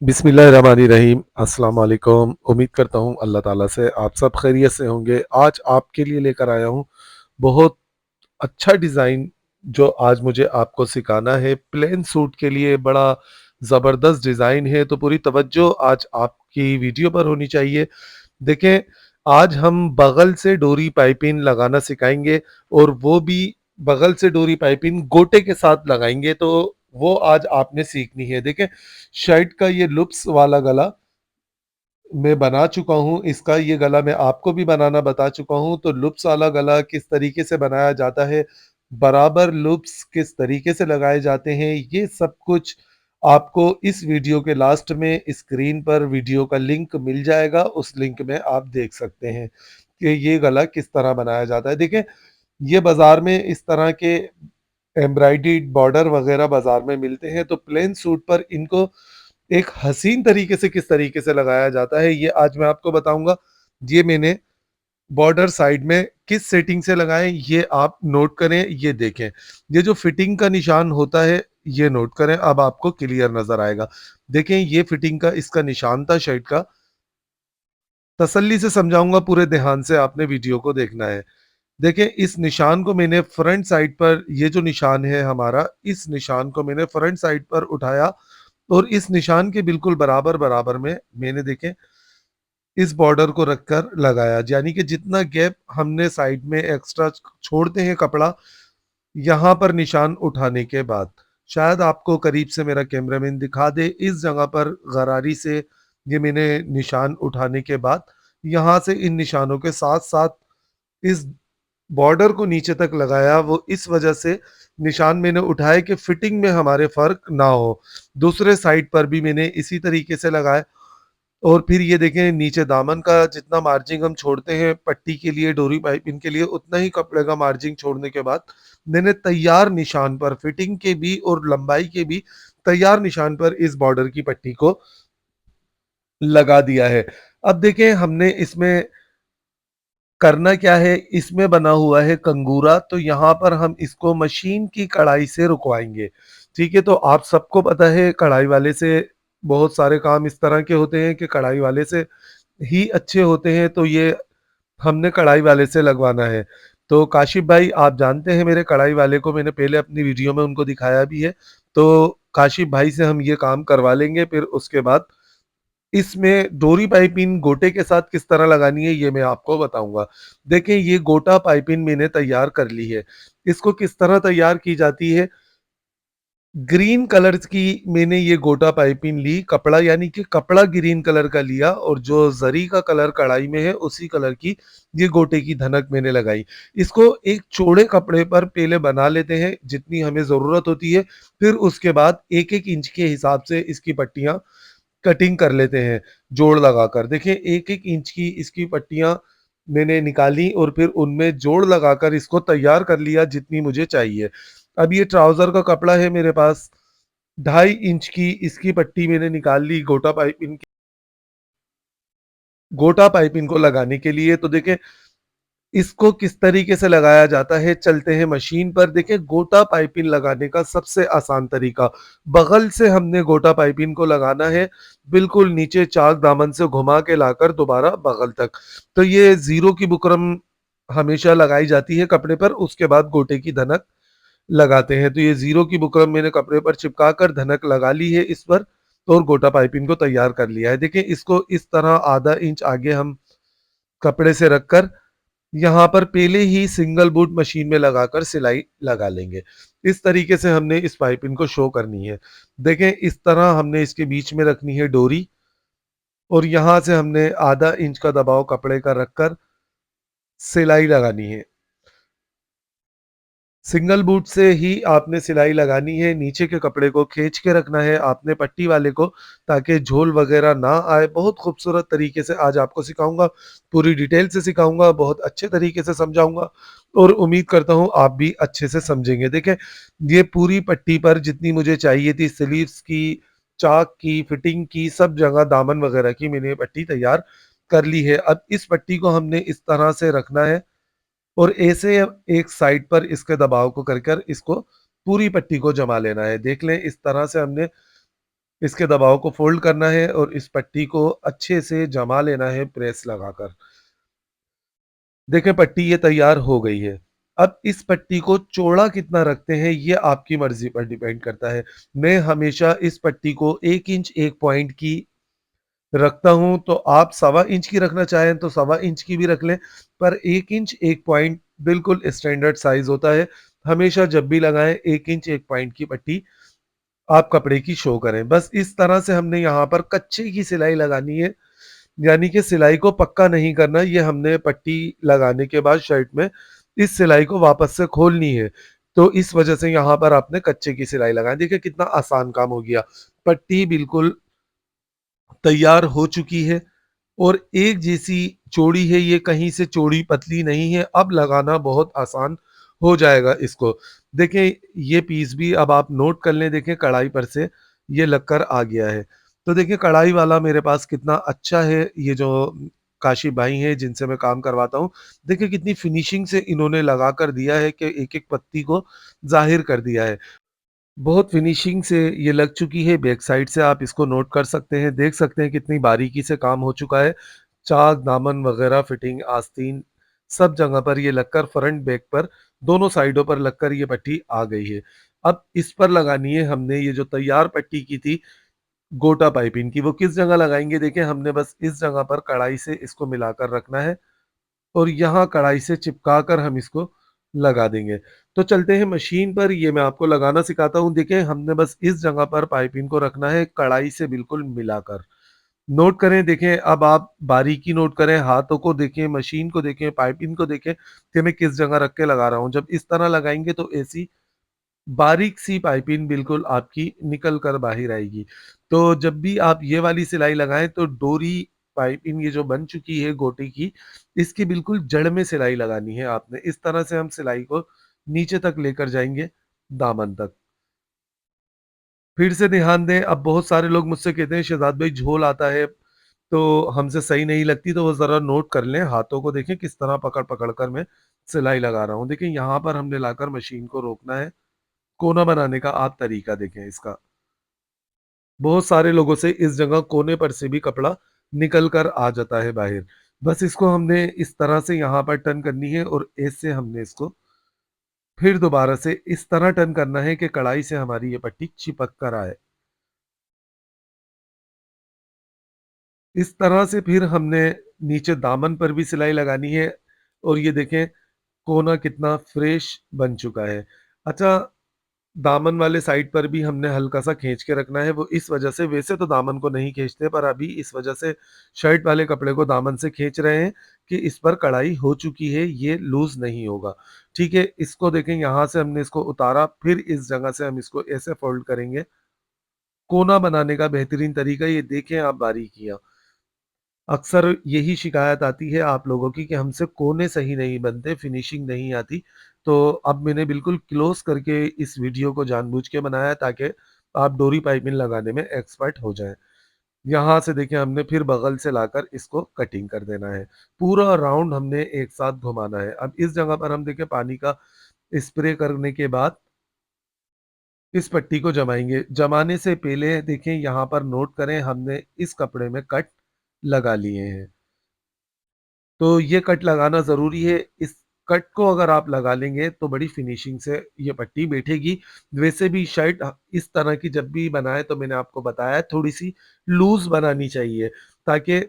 बिस्मिल्लाहिर्रहमानिर्रहीम। अस्सलाम वालेकुम। उम्मीद करता हूँ अल्लाह ताला से आप सब खैरियत से होंगे। आज आपके लिए लेकर आया हूँ बहुत अच्छा डिज़ाइन जो आज मुझे आपको सिखाना है। प्लेन सूट के लिए बड़ा ज़बरदस्त डिज़ाइन है, तो पूरी तवज्जो आज आपकी वीडियो पर होनी चाहिए। देखें, आज हम बगल से डोरी पाइपिंग लगाना सिखाएँगे और वो भी बगल से डोरी पाइपिंग गोटे के साथ लगाएँगे, तो वो आज आपने सीखनी है। देखें, शर्ट का ये लूप्स वाला गला मैं बना चुका हूँ, इसका ये गला मैं आपको भी बनाना बता चुका हूँ, तो लूप्स वाला गला किस तरीके से बनाया जाता है, बराबर लूप्स किस तरीके से लगाए जाते हैं, ये सब कुछ आपको इस वीडियो के लास्ट में स्क्रीन पर वीडियो का लिंक मिल जाएगा। उस लिंक में आप देख सकते हैं कि ये गला किस तरह बनाया जाता है। देखें, ये बाज़ार में इस तरह के एम्ब्रॉयडर्ड बॉर्डर वगैरह बाज़ार में मिलते हैं, तो प्लेन सूट पर इनको एक हसीन तरीके से किस तरीके से लगाया जाता है, ये आज मैं आपको बताऊँगा। ये मैंने बॉर्डर साइड में किस सेटिंग से लगाएँ, ये आप नोट करें, ये देखें। ये जो फिटिंग का निशान होता है, ये नोट करें, अब आपको क्लियर नज़र आएगा। देखें, ये फिटिंग का इसका निशान था शर्ट का। तसल्ली से समझाऊँगा, पूरे ध्यान से आपने वीडियो को देखना है। देखें, इस निशान को मैंने फ्रंट साइड पर, ये जो निशान है हमारा, इस निशान को मैंने फ्रंट साइड पर उठाया और इस निशान के बिल्कुल बराबर-बराबर में मैंने देखें इस बॉर्डर को रखकर लगाया। यानी कि जितना गैप हमने साइड में एक्स्ट्रा छोड़ते हैं कपड़ा, यहाँ पर निशान उठाने के बाद, शायद आपको करीब से मेरा कैमरामैन दिखा दे, इस जगह पर गरारी से ये मैंने निशान उठाने के बाद, यहाँ से इन निशानों के साथ-साथ इस बॉर्डर को नीचे तक लगाया। वो इस वजह से निशान मैंने उठाए कि फिटिंग में हमारे फ़र्क ना हो। दूसरे साइड पर भी मैंने इसी तरीके से लगाया और फिर ये देखें, नीचे दामन का जितना मार्जिन हम छोड़ते हैं पट्टी के लिए, डोरी पाइपिंग के लिए, उतना ही कपड़े का मार्जिन छोड़ने के बाद मैंने तैयार निशान पर, फिटिंग के भी और लंबाई के भी तैयार निशान पर इस बॉर्डर की पट्टी को लगा दिया है। अब देखें, हमने इसमें करना क्या है, इसमें बना हुआ है कंगूरा, तो यहाँ पर हम इसको मशीन की कढ़ाई से रुकवाएँगे। ठीक है? तो आप सबको पता है कढ़ाई वाले से बहुत सारे काम इस तरह के होते हैं कि कढ़ाई वाले से ही अच्छे होते हैं, तो ये हमने कढ़ाई वाले से लगवाना है। तो काशिफ़ भाई, आप जानते हैं मेरे कढ़ाई वाले को, मैंने पहले अपनी वीडियो में उनको दिखाया भी है। तो काशिफ़ भाई से हम ये काम करवा लेंगे, फिर उसके बाद इसमें डोरी पाइपिंग गोटे के साथ किस तरह लगानी है, ये मैं आपको बताऊँगा। देखें, ये गोटा पाइपिंग मैंने तैयार कर ली है। इसको किस तरह तैयार की जाती है, ग्रीन कलर की मैंने ये गोटा पाइपिंग ली, कपड़ा यानी कि कपड़ा ग्रीन कलर का लिया और जो ज़री का कलर कढ़ाई में है, उसी कलर की ये गोटे की धनक मैंने लगाई। इसको एक चौड़े कपड़े पर पहले बना लेते हैं, जितनी हमें ज़रूरत होती है, फिर उसके बाद 1-1 इंच के हिसाब से इसकी पट्टियाँ कटिंग कर लेते हैं, जोड़ लगाकर। देखिए, 1-1 इंच की इसकी पट्टियाँ मैंने निकाली और फिर उनमें जोड़ लगाकर इसको तैयार कर लिया जितनी मुझे चाहिए। अब ये ट्राउज़र का कपड़ा है मेरे पास, 2.5 इंच की इसकी पट्टी मैंने निकाल ली गोटा पाइपिंग को लगाने के लिए। तो देखें, इसको किस तरीके से लगाया जाता है, चलते हैं मशीन पर। देखें, गोटा पाइपिंग लगाने का सबसे आसान तरीका, बगल से हमने गोटा पाइपिंग को लगाना है, बिल्कुल नीचे चाक दामन से घुमा के लाकर दोबारा बगल तक। तो ये ज़ीरो की बुकरम हमेशा लगाई जाती है कपड़े पर, उसके बाद गोटे की धनक लगाते हैं। तो ये ज़ीरो की बुकरम मैंने कपड़े पर चिपका कर धनक लगा ली है इस पर, और गोटा पाइपिंग को तैयार कर लिया है। देखिए, इसको इस तरह आधा इंच आगे हम कपड़े से रखकर यहाँ पर पहले ही सिंगल बूट मशीन में लगाकर सिलाई लगा लेंगे। इस तरीके से हमने इस पाइपिंग को शो करनी है। देखें, इस तरह हमने इसके बीच में रखनी है डोरी और यहाँ से हमने आधा इंच का दबाव कपड़े का रखकर सिलाई लगानी है। सिंगल बूट से ही आपने सिलाई लगानी है, नीचे के कपड़े को खींच के रखना है आपने पट्टी वाले को, ताकि झोल वगैरह ना आए। बहुत खूबसूरत तरीके से आज आपको सिखाऊँगा, पूरी डिटेल से सिखाऊँगा, बहुत अच्छे तरीके से समझाऊँगा और उम्मीद करता हूँ आप भी अच्छे से समझेंगे। देखें, ये पूरी पट्टी पर जितनी मुझे चाहिए थी, स्लीव्स की, चाक की, फिटिंग की, सब जगह दामन वगैरह की मैंने पट्टी तैयार कर ली है। अब इस पट्टी को हमने इस तरह से रखना है और ऐसे एक साइड पर इसके दबाव को कर कर इसको पूरी पट्टी को जमा लेना है। देख लें, इस तरह से हमने इसके दबाव को फ़ोल्ड करना है और इस पट्टी को अच्छे से जमा लेना है प्रेस लगाकर। देखिए पट्टी ये तैयार हो गई है। अब इस पट्टी को चौड़ा कितना रखते हैं ये आपकी मर्ज़ी पर डिपेंड करता है। मैं हमेशा इस पट्टी को 1 इंच 1 पॉइंट की रखता हूँ, तो आप सवा इंच की रखना चाहें तो सवा इंच की भी रख लें, पर 1 इंच 1 पॉइंट बिल्कुल स्टैंडर्ड साइज़ होता है। हमेशा जब भी लगाएँ 1 इंच 1 पॉइंट की पट्टी आप कपड़े की शो करें। बस इस तरह से हमने यहाँ पर कच्चे की सिलाई लगानी है, यानी कि सिलाई को पक्का नहीं करना, ये हमने पट्टी लगाने के बाद शर्ट में इस सिलाई को वापस से खोलनी है। तो इस वजह से यहाँ पर आपने कच्चे की सिलाई लगाई। देखिए कितना आसान काम हो गया। पट्टी बिल्कुल तैयार हो चुकी है और एक जैसी चौड़ी है, ये कहीं से चौड़ी पतली नहीं है। अब लगाना बहुत आसान हो जाएगा इसको। देखिए ये पीस भी अब आप नोट कर लें, देखिए कढ़ाई पर से ये लगकर आ गया है। तो देखिए कढ़ाई वाला मेरे पास कितना अच्छा है, ये जो काशी बाई हैं जिनसे मैं काम करवाता हूँ। देखिए कितनी फिनिशिंग से इन्होंने लगा कर दिया है कि एक-एक पत्ती को ज़ाहिर कर दिया है। बहुत फिनिशिंग से ये लग चुकी है, बैक साइड से आप इसको नोट कर सकते हैं, देख सकते हैं कितनी बारीकी से काम हो चुका है। चाक, दामन वगैरह, फिटिंग, आस्तीन सब जगह पर ये लगकर फ्रंट बैक पर दोनों साइडों पर लगकर ये पट्टी आ गई है। अब इस पर लगानी है हमने ये जो तैयार पट्टी की थी गोटा पाइपिंग की, वो किस जगह लगाएँगे देखिए हमने बस इस जगह पर कढ़ाई से इसको मिलाकर रखना है और यहाँ कढ़ाई से चिपका कर हम इसको लगा देंगे। तो चलते हैं मशीन पर, ये मैं आपको लगाना सिखाता हूँ। देखिए हमने बस इस जगह पर पाइपिंग को रखना है कढ़ाई से बिल्कुल मिलाकर। नोट करें, देखें अब आप बारीकी नोट करें, हाथों को देखें, मशीन को देखें, पाइपिंग को देखें कि मैं किस जगह रख के लगा रहा हूँ। जब इस तरह लगाएँगे तो ऐसी बारीक-सी पाइपिंग बिल्कुल आपकी निकल कर बाहिर आएगी। तो जब भी आप ये वाली सिलाई लगाएँ तो डोरी पाइपिंग ये जो बन चुकी है गोटी की, इसकी बिल्कुल जड़ में सिलाई लगानी है आपने। इस तरह से हम सिलाई को नीचे तक लेकर जाएँगे दामन तक। फिर से ध्यान दें, अब बहुत सारे लोग मुझसे कहते हैं शहज़ाद भाई झोल आता है, तो हमसे सही नहीं लगती, तो वो ज़रा नोट कर लें, हाथों को देखें किस तरह पकड़-पकड़ कर मैं सिलाई लगा रहा हूँ। देखिए यहाँ पर हमने लाकर मशीन को रोकना है। कोना बनाने का आप तरीका देखें इसका। बहुत सारे लोगों से इस जगह कोने पर से भी कपड़ा निकल कर आ जाता है बाहर। बस इसको हमने इस तरह से यहाँ पर टर्न करनी है और ऐसे हमने इसको फिर दोबारा से इस तरह टर्न करना है कि कढ़ाई से हमारी ये पट्टी चिपक कर आए। इस तरह से फिर हमने नीचे दामन पर भी सिलाई लगानी है और ये देखें कोना कितना फ्रेश बन चुका है। अच्छा, दामन वाले साइड पर भी हमने हल्का-सा खींच के रखना है, वो इस वजह से वैसे तो दामन को नहीं खींचते पर अभी इस वजह से शर्ट वाले कपड़े को दामन से खींच रहे हैं कि इस पर कढ़ाई हो चुकी है, ये लूज़ नहीं होगा। ठीक है, इसको देखें यहाँ से हमने इसको उतारा, फिर इस जगह से हम इसको ऐसे फ़ोल्ड करेंगे। कोना बनाने का बेहतरीन तरीका ये देखें आप बारीकियाँ। अक्सर यही शिकायत आती है आप लोगों की कि हमसे कोने सही नहीं बनते, फिनिशिंग नहीं आती। तो अब मैंने बिल्कुल क्लोज़ करके इस वीडियो को जानबूझ के बनाया है ताकि आप डोरी पाइपिंग लगाने में एक्सपर्ट हो जाएँ। यहाँ से देखिए हमने फिर बगल से लाकर इसको कटिंग कर देना है। पूरा राउंड हमने एक साथ घुमाना है। अब इस जगह पर हम देखिए पानी का स्प्रे करने के बाद इस पट्टी को जमाएँगे। जमाने से पहले देखिए यहाँ पर नोट करें हमने इस कपड़े में कट लगा लिए हैं। तो ये कट लगाना ज़रूरी है। इस कट को अगर आप लगा लेंगे तो बड़ी फिनिशिंग से ये पट्टी बैठेगी। वैसे भी शर्ट इस तरह की जब भी बनाएँ तो मैंने आपको बताया थोड़ी-सी लूज़ बनानी चाहिए ताकि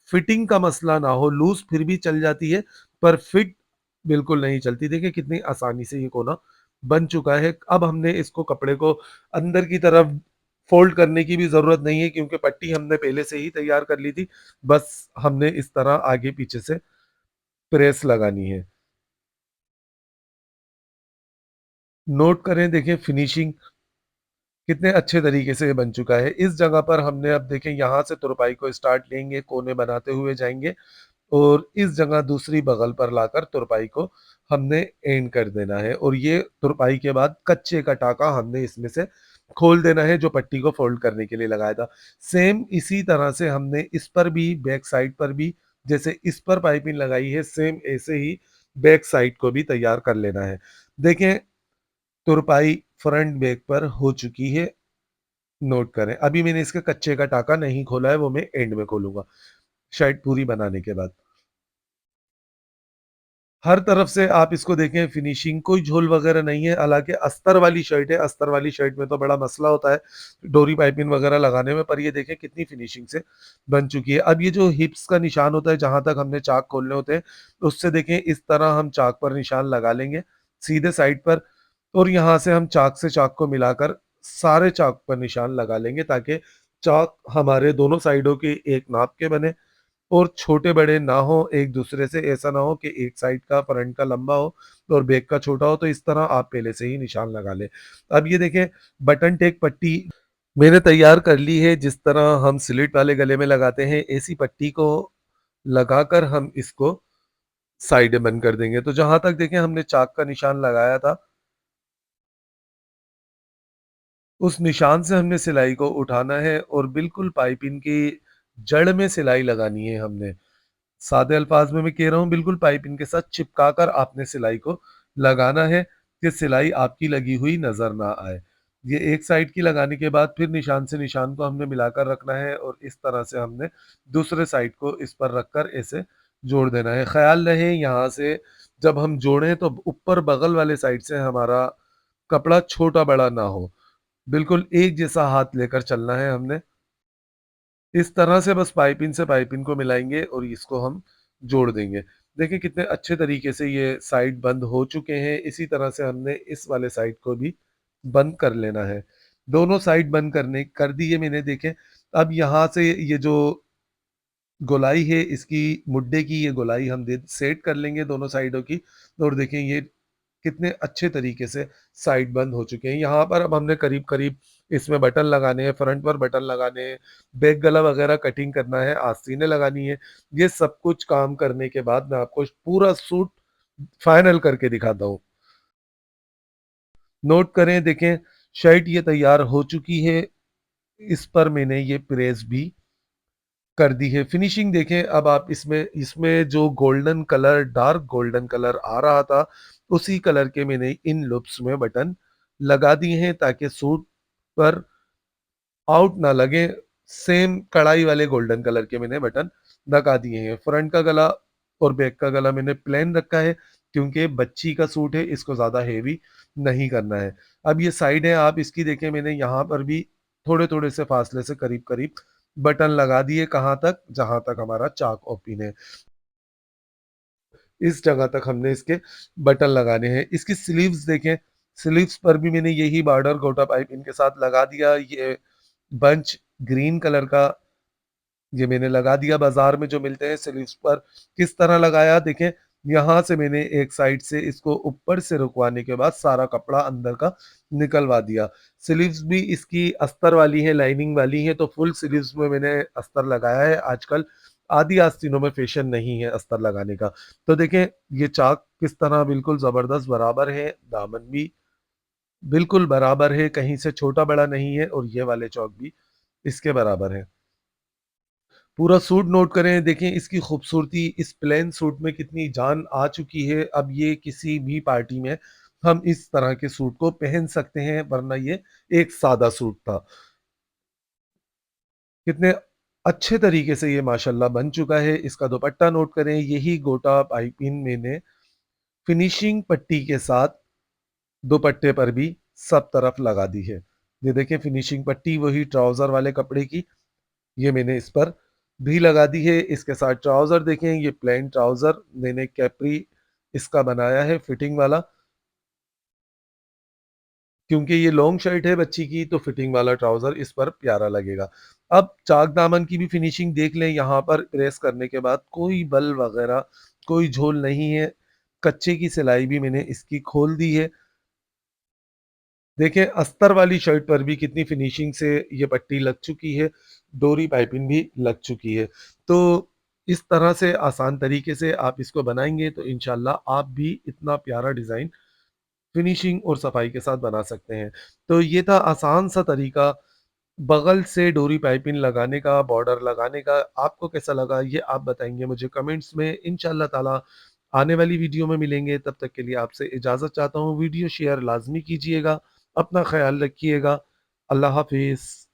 फिटिंग का मसला ना हो। लूज़ फिर भी चल जाती है पर फिट बिल्कुल नहीं चलती। देखिए कितनी आसानी से ये कोना बन चुका है। अब हमने इसको कपड़े को अंदर की तरफ फ़ोल्ड करने की भी ज़रूरत नहीं है क्योंकि पट्टी हमने पहले से ही तैयार कर ली थी। बस हमने इस तरह आगे-पीछे से प्रेस लगानी है। नोट करें देखिए फिनिशिंग कितने अच्छे तरीके से ये बन चुका है। इस जगह पर हमने अब देखें यहाँ से तुरपाई को स्टार्ट लेंगे, कोने बनाते हुए जाएँगे और इस जगह दूसरी बगल पर लाकर तुरपाई को हमने एंड कर देना है और ये तुरपाई के बाद कच्चे का टाँका हमने इसमें से खोल देना है जो पट्टी को फ़ोल्ड करने के लिए लगाया था। सेम इसी तरह से हमने इस पर भी बैक साइड पर भी जैसे इस पर पाइपिंग लगाई है सेम ऐसे ही बैक साइड को भी तैयार कर लेना है। देखें तुरपाई फ्रंट बैक पर हो चुकी है। नोट करें। अभी मैंने इसके कच्चे का टाका नहीं खोला है, वो मैं एंड में खोलूँगा, शर्ट पूरी बनाने के बाद। हर तरफ से आप इसको देखें फिनिशिंग कोई झोल वगैरह नहीं है, हालाँकि अस्तर वाली शर्ट है, अस्तर वाली शर्ट में तो बड़ा मसला होता है, डोरी पाइपिंग वगैरह लगाने में, पर ये देखें कितनी फिनिशिंग से बन चुकी है। अब ये जो हिप्स का निशान होता है, जहाँ तक हमने चाक खोलने होते हैं, उससे देखें इस तरह हम चाक पर निशान लगा लेंगे, सीधे साइड पर, और यहाँ से हम चाक से चाक को मिलाकर सारे चाक पर निशान लगा लेंगे, ताकि चाक हमारे दोनों साइडों के एक नाप के बने और छोटे-बड़े ना हो एक-दूसरे से, ऐसा ना हो कि एक साइड का फ्रंट का लंबा हो और बैक का छोटा हो, तो इस तरह आप पहले से ही निशान लगा लें। अब ये देखें बटन टेक पट्टी मैंने तैयार कर ली है, जिस तरह हम स्लिट वाले गले में लगाते हैं, ऐसी पट्टी को लगाकर हम इसको साइडें बंद कर देंगे। तो जहाँ तक देखें हमने चाक का निशान लगाया था, उस निशान से हमने सिलाई को उठाना है और बिल्कुल पाइपिंग की जड़ में सिलाई लगानी है हमने। सादे अल्फाज में मैं कह रहा हूँ, बिल्कुल पाइपिंग के साथ चिपका कर आपने सिलाई को लगाना है कि सिलाई आपकी लगी हुई नज़र ना आए। ये एक साइड की लगाने के बाद फिर निशान से निशान को हमने मिलाकर रखना है और इस तरह से हमने दूसरे साइड को इस पर रखकर ऐसे जोड़ देना है। ख़्याल रहे यहाँ से जब हम जोड़ें तो ऊपर बगल वाले साइड से हमारा कपड़ा छोटा-बड़ा ना हो। बिल्कुल एक जैसा हाथ लेकर चलना है हमने। इस तरह से बस पाइपिंग से पाइपिंग को मिलाएँगे और इसको हम जोड़ देंगे। देखिए कितने अच्छे तरीके से ये साइड बंद हो चुके हैं, इसी तरह से हमने इस वाले साइड को भी बंद कर लेना है। दोनों साइड बंद करने कर दिए मैंने देखें, अब यहाँ से ये जो गोलाई है इसकी मुड्डे की ये गोलाई हम दे सेट कर लेंगे दोनों साइडों की और देखें ये कितने अच्छे तरीके से साइड बंद हो चुके हैं। यहाँ पर अब हमने करीब-करीब इसमें बटन लगाने हैं, फ्रंट पर बटन लगाने हैं, बैक गला वगैरह कटिंग करना है, आस्तीनें लगानी है। ये सब कुछ काम करने के बाद मैं आपको पूरा सूट फाइनल करके दिखाता हूँ। नोट करें देखें शर्ट ये तैयार हो चुकी है, इस पर मैंने ये प्रेस भी कर दी है। फिनिशिंग देखें अब आप इसमें इसमें जो golden colour dark golden colour आ रहा था, उसी कलर के मैंने इन लूप्स में बटन लगा दिए हैं ताकि सूट पर आउट ना लगे। सेम कढ़ाई वाले गोल्डन कलर के मैंने बटन लगा दिए हैं। फ्रंट का गला और बैक का गला मैंने प्लेन रखा है क्योंकि बच्ची का सूट है, इसको ज़्यादा हेवी नहीं करना है। अब ये साइड है आप इसकी देखें, मैंने यहाँ पर भी थोड़े-थोड़े से फासले से करीब-करीब बटन लगा दिए, कहाँ तक? जहाँ तक हमारा चाक ओपन है। इस जगह तक हमने इसके बटन लगाने हैं। इसकी स्लीव्स देखें, स्लीव्स पर भी मैंने यही बॉर्डर गोटा पाइप इनके साथ लगा दिया। ये बंच ग्रीन कलर का ये मैंने लगा दिया, बाज़ार में जो मिलते हैं स्लीव्स पर। किस तरह लगाया देखें, यहाँ से मैंने एक साइड से इसको ऊपर से रुकवाने के बाद सारा कपड़ा अंदर का निकलवा दिया। स्लीव्स भी इसकी अस्तर वाली है, लाइनिंग वाली है, तो फुल स्लीव्स में मैंने अस्तर लगाया है। आजकल आधी आस्तीनों में फैशन नहीं है अस्तर लगाने का। तो देखें ये चाक किस तरह बिल्कुल ज़बरदस्त बराबर है, दामन भी बिल्कुल बराबर है, कहीं से छोटा-बड़ा नहीं है और ये वाले चौक भी इसके बराबर है। पूरा सूट नोट करें, देखें इसकी खूबसूरती इस प्लेन सूट में कितनी जान आ चुकी है। अब ये किसी भी पार्टी में हम इस तरह के सूट को पहन सकते हैं, वरना ये एक सादा सूट था। कितने अच्छे तरीके से ये माशाल्लाह बन चुका है। इसका दुपट्टा नोट करें, यही गोटा पाइपिंग मैंने फिनिशिंग पट्टी के साथ दुपट्टे पर भी सब तरफ लगा दी है। ये देखें फिनिशिंग पट्टी वही ट्राउज़र वाले कपड़े की ये मैंने इस पर भी लगा दी है। इसके साथ ट्राउज़र देखें, ये प्लेन ट्राउज़र मैंने कैप्री इसका बनाया है फिटिंग वाला, क्योंकि ये लॉन्ग शर्ट है बच्ची की तो फिटिंग वाला ट्राउज़र इस पर प्यारा लगेगा। अब चाक दामन की भी फिनिशिंग देख लें, यहाँ पर प्रेस करने के बाद कोई बल वगैरह, कोई झोल नहीं है। कच्चे की सिलाई भी मैंने इसकी खोल दी है। देखें अस्तर वाली शर्ट पर भी कितनी फिनिशिंग से ये पट्टी लग चुकी है, डोरी पाइपिंग भी लग चुकी है। तो इस तरह से आसान तरीके से आप इसको बनाएँगे तो इंशाल्लाह आप भी इतना प्यारा डिज़ाइन फिनिशिंग और सफाई के साथ बना सकते हैं। तो ये था आसान सा तरीका बगल से डोरी पाइपिंग लगाने का, बॉर्डर लगाने का। आपको कैसा लगा ये आप बताएँगे मुझे कमेंट्स में। इंशाअल्लाह ताला आने वाली वीडियो में मिलेंगे, तब तक के लिए आपसे इजाज़त चाहता हूँ। वीडियो शेयर लाज़मी कीजिएगा, अपना ख़्याल रखिएगा। अल्लाह हाफ़िज़।